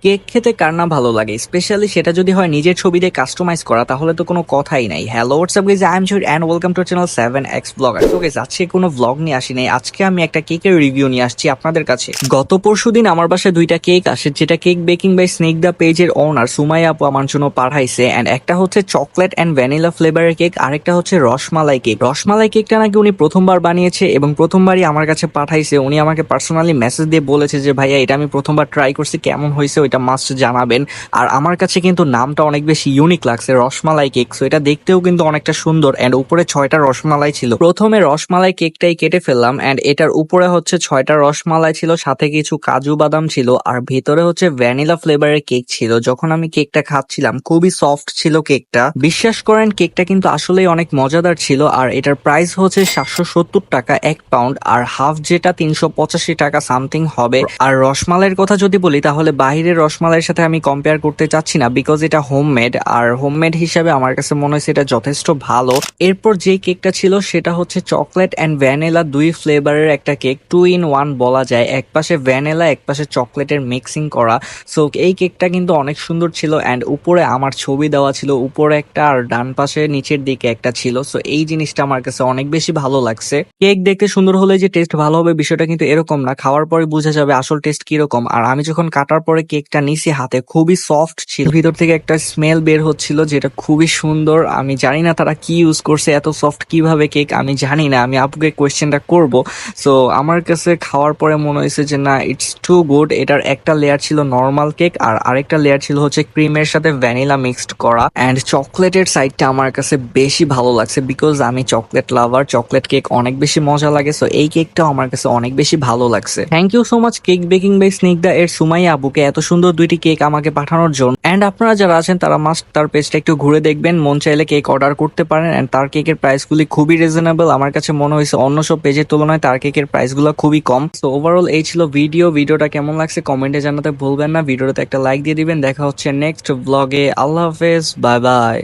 Cake খেতে কার না ভালো লাগে, স্পেশালি সেটা যদি হয় নিজের ছবি দিয়ে কাস্টমাইজ করা, তাহলে তো কোনো কথাই নাই। Hello what's up guys, I am Jude and welcome to channel 7x blogger. So guys, আজকে কোনো ভ্লগ নিয়ে আসি নাই, আজকে আমি একটা কেকের রিভিউ নিয়ে আসছি আপনাদের কাছে। গত পরশুদিন আমার বাসায় দুইটা কেক আসে, যেটা কেক বেকিং বাই স্নেক দা পেজের ওনার সুমাইয়া আপু আমার জন্য পাঠাইছে। এন্ড একটা হচ্ছে চকলেট এন্ড ভ্যানিলা ফ্লেভারের কেক, আরেকটা হচ্ছে রসমালাই কেক। রসমালাই কেকটা নাকি উনি প্রথমবার বানিয়েছে এবং প্রথমবারই আমার কাছে পাঠাইছে। উনি আমাকে পার্সোনালি মেসেজ দিয়ে বলেছে যে ভাইয়া, এটা আমি প্রথমবার ট্রাই করছি, কেমন হয়েছে ওইটা মাস্ট জানাবেন। আর আমার কাছে কিন্তু নামটা অনেক বেশি ইউনিক লাগছে, রসমালাই কেক। সো এটা দেখতেও কিন্তু অনেকটা সুন্দর এন্ড উপরে 6টা রসমালাই ছিল। প্রথমে রসমালাই কেকটাই কেটে ফেললাম এন্ড এটার উপরে হচ্ছে 6টা রসমালাই ছিল, সাথে কিছু কাজু বাদাম ছিল, আর ভিতরে হচ্ছে ভ্যানিলা ফ্লেভারের কেক ছিল। যখন আমি কেকটা খাচ্ছিলাম খুবই সফট ছিল কেকটা, বিশ্বাস করেন কেকটা কিন্তু আসলেই অনেক মজাদার ছিল। আর এটার প্রাইস হচ্ছে 770 টাকা 1 পাউন্ড, আর হাফ যেটা 385 টাকা সামথিং হবে। আর রসমালাইয়ের কথা যদি বলি, তাহলে বাহিরের রসমালাইয়ের সাথে আমি কম্পেয়ার করতে চাচ্ছি না, বিকজ এটা হোমমেড। আর হোমমেড হিসাবে আমার কাছে মনে হয়েছে এটা যথেষ্ট ভালো। এরপর যে কেকটা ছিল সেটা হচ্ছে চকলেট এন্ড ভ্যানিলা দুই ফ্লেভারের একটা কেক, 2 in 1 বলা যায়। এক পাশে ভ্যানিলা, এক পাশে চকলেটের মিক্সিং করা। সো এই কেকটা কিন্তু অনেক সুন্দর ছিল এন্ড উপরে আমার ছবি দেওয়া ছিল, উপরে একটা আর ডান পাশে নিচের দিকে একটা ছিল। সো এই জিনিসটা আমার কাছে অনেক বেশি ভালো লাগছে। কেক দেখতে সুন্দর হলে যে টেস্ট ভালো হবে বিষয়টা কিন্তু এরকম না, খাওয়ার পরে বোঝা যাবে আসল টেস্ট কিরকম। আর আমি যখন কাটার পরে কেকটা নিছি হাতে, খুবই সফট ছিল, ভিতর থেকে একটা স্মেল বের হচ্ছিল যেটা খুবই সুন্দর। আমি জানি না তারা কি ইউজ করছে, এত সফট কিভাবে কেক আমি জানি না, আমি আপুকে কোয়েশ্চেনটা করব। সো আমার কাছে খাওয়ার পরে মনে হয়েছে যে না, ইটস টু গুড। এটার একটা লেয়ার ছিল নর্মাল কেক আর আরেকটা লেয়ার ছিল হচ্ছে ক্রিমের সাথে ভ্যানিলা মিক্সড করা। অ্যান্ড চকলেটের সাইডটা আমার কাছে বেশি ভালো লাগছে, বিকজ আমি চকলেট লাভার, চকলেট কেক অনেক বেশি মজা লাগে। সো এই কেকটাও আমার কাছে অনেক বেশি ভালো লাগছে। Thank you so much cake baking by Snigdha এর সুমাইয়া আপুকে এত সুন্দর দুইটি কেক আমাকে পাঠানোর জন্য। এন্ড আপনারা যারা আছেন তারা মাস্ট তার পেজটা একটু ঘুরে দেখবেন, মন চাইলে কেক অর্ডার করতে পারেন। এন্ড তার কেকের প্রাইসগুলি খুবই রিজনেবল, আমার কাছে মনে হয়েছে অন্য সব পেজের তুলনায় তার কেকের প্রাইসগুলো খুবই কম। সো ওভারঅল এই ছিল ভিডিওটা কেমন লাগছে কমেন্টে জানাতে ভুলবেন না। ভিডিওতে একটা লাইক দিয়ে দিবেন। দেখা হচ্ছে নেক্সট ব্লগে। আল্লাহ হাফেজ, বাই বাই।